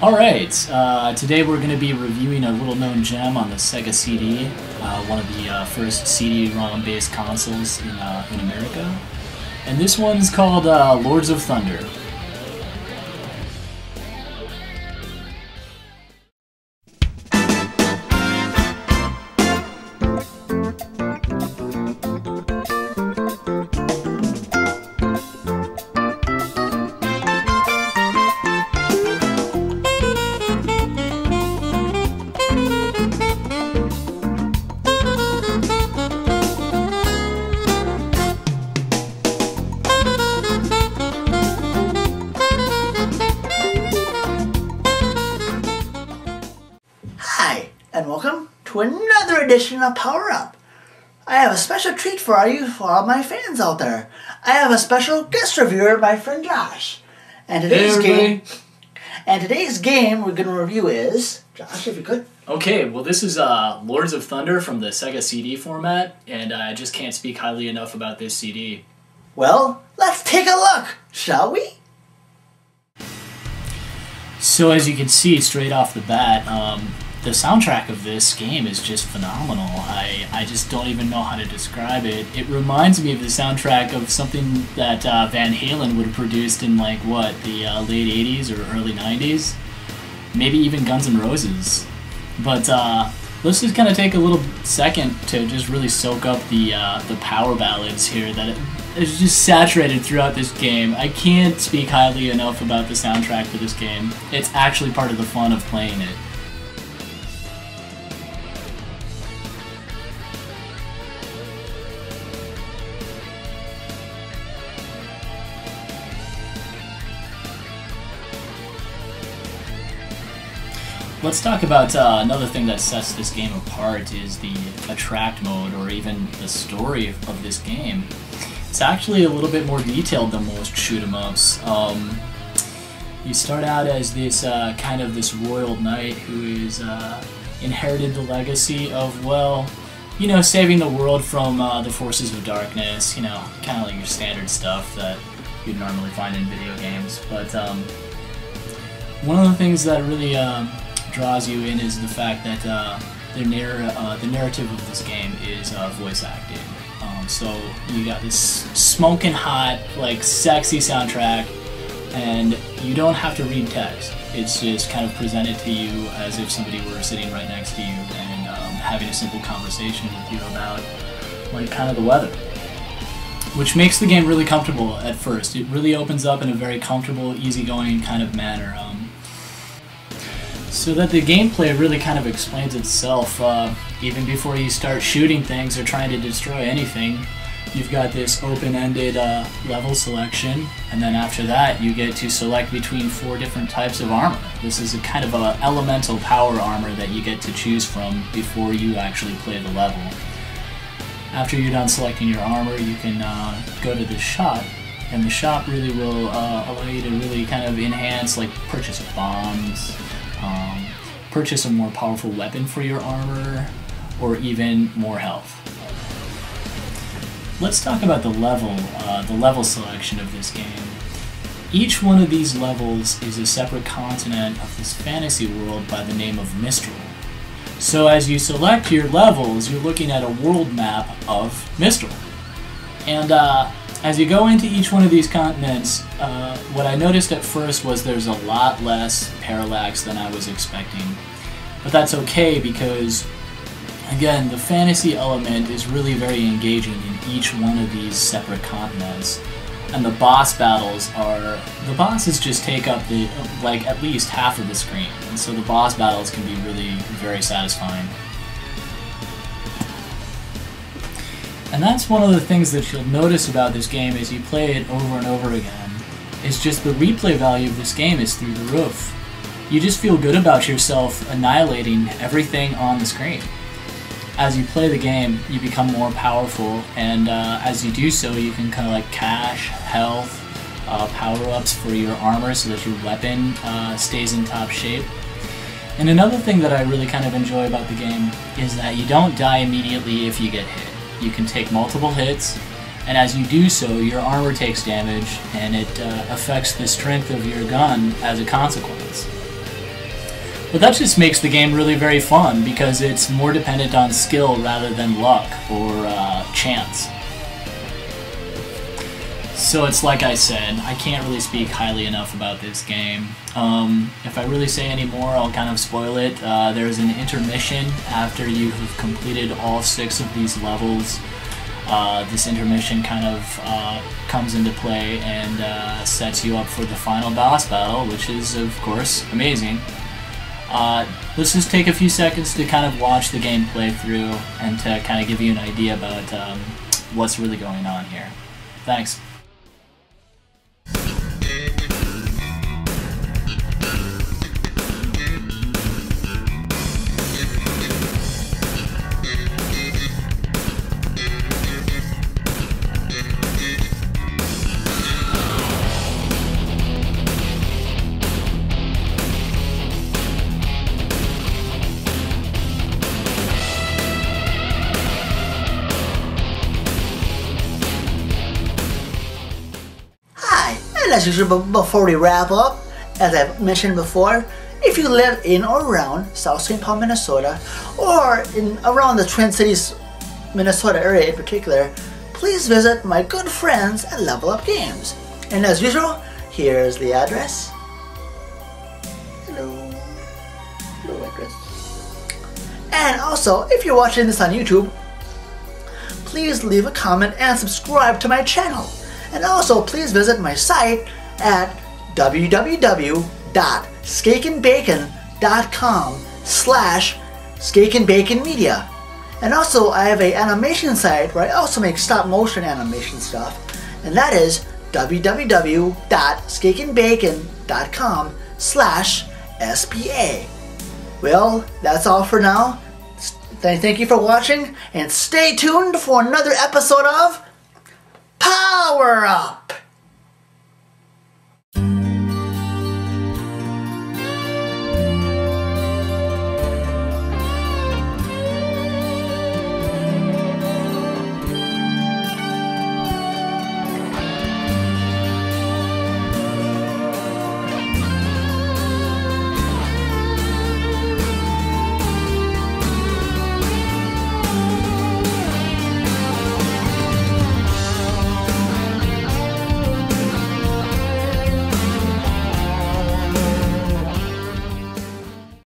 Alright, today we're going to be reviewing a little known gem on the Sega CD, one of the first CD-ROM based consoles in America. And this one's called Lords of Thunder. And welcome to another edition of Power Up. I have a special treat for you, for all my fans out there. I have a special guest reviewer, my friend Josh. And today's game we're going to review is, Josh, if you could. Okay, well this is Lords of Thunder from the Sega CD format, and I just can't speak highly enough about this CD. Well, let's take a look, shall we? So as you can see straight off the bat, the soundtrack of this game is just phenomenal. I just don't even know how to describe it. It reminds me of the soundtrack of something that Van Halen would have produced in like, what, the late 80s or early 90s? Maybe even Guns N' Roses. But let's just kind of take a little second to just really soak up the power ballads here that is just saturated throughout this game. I can't speak highly enough about the soundtrack for this game. It's actually part of the fun of playing it. Let's talk about another thing that sets this game apart is the attract mode, or even the story of this game. It's actually a little bit more detailed than most shoot-em-ups. You start out as this kind of this royal knight who is inherited the legacy of, well, you know, saving the world from the forces of darkness. You know, kind of like your standard stuff that you'd normally find in video games. But one of the things that really draws you in is the fact that the narrative of this game is voice acting. So you got this smoking hot, like sexy soundtrack, and you don't have to read text. It's just kind of presented to you as if somebody were sitting right next to you and having a simple conversation with you about like kind of the weather. Which makes the game really comfortable at first. It really opens up in a very comfortable, easygoing kind of manner. So that the gameplay really kind of explains itself. Even before you start shooting things or trying to destroy anything, you've got this open-ended level selection, and then after that you get to select between 4 different types of armor. This is a kind of a elemental power armor that you get to choose from before you actually play the level. After you're done selecting your armor, you can go to the shop, and the shop really will allow you to really kind of enhance, like purchase bombs, purchase a more powerful weapon for your armor, or even more health. Let's talk about the level selection of this game. Each one of these levels is a separate continent of this fantasy world by the name of Mistral. So as you select your levels, you're looking at a world map of Mistral. And as you go into each one of these continents, what I noticed at first was there's a lot less parallax than I was expecting. But that's okay because, again, the fantasy element is really very engaging in each one of these separate continents. And the boss battles the bosses just take up like at least half of the screen. And so the boss battles can be really very satisfying. And that's one of the things that you'll notice about this game as you play it over and over again. It's just the replay value of this game is through the roof. You just feel good about yourself annihilating everything on the screen. As you play the game, you become more powerful, and as you do so, you can kind of like cash, health, power-ups for your armor so that your weapon stays in top shape. And another thing that I really kind of enjoy about the game is that you don't die immediately if you get hit. You can take multiple hits, and as you do so, your armor takes damage, and it affects the strength of your gun as a consequence. But that just makes the game really very fun because it's more dependent on skill rather than luck or chance. So it's like I said, I can't really speak highly enough about this game. If I really say any more, I'll kind of spoil it. There's an intermission after you've completed all 6 of these levels. This intermission kind of comes into play and sets you up for the final boss battle, which is, of course, amazing. Let's just take a few seconds to kind of watch the game play through and to kind of give you an idea about what's really going on here. Thanks. And as usual, before we wrap up, as I've mentioned before, if you live in or around South St. Paul, Minnesota, or around the Twin Cities, Minnesota area in particular, please visit my good friends at Level Up Games. And as usual, here's the address. Hello address. And also, if you're watching this on YouTube, please leave a comment and subscribe to my channel. And also, please visit my site at www.skakinbacon.com/skakinbaconmedia. And also, I have an animation site where I also make stop motion animation stuff, and that is www.skakinbacon.com/SPA. Well, that's all for now. Thank you for watching, and stay tuned for another episode of Power Up!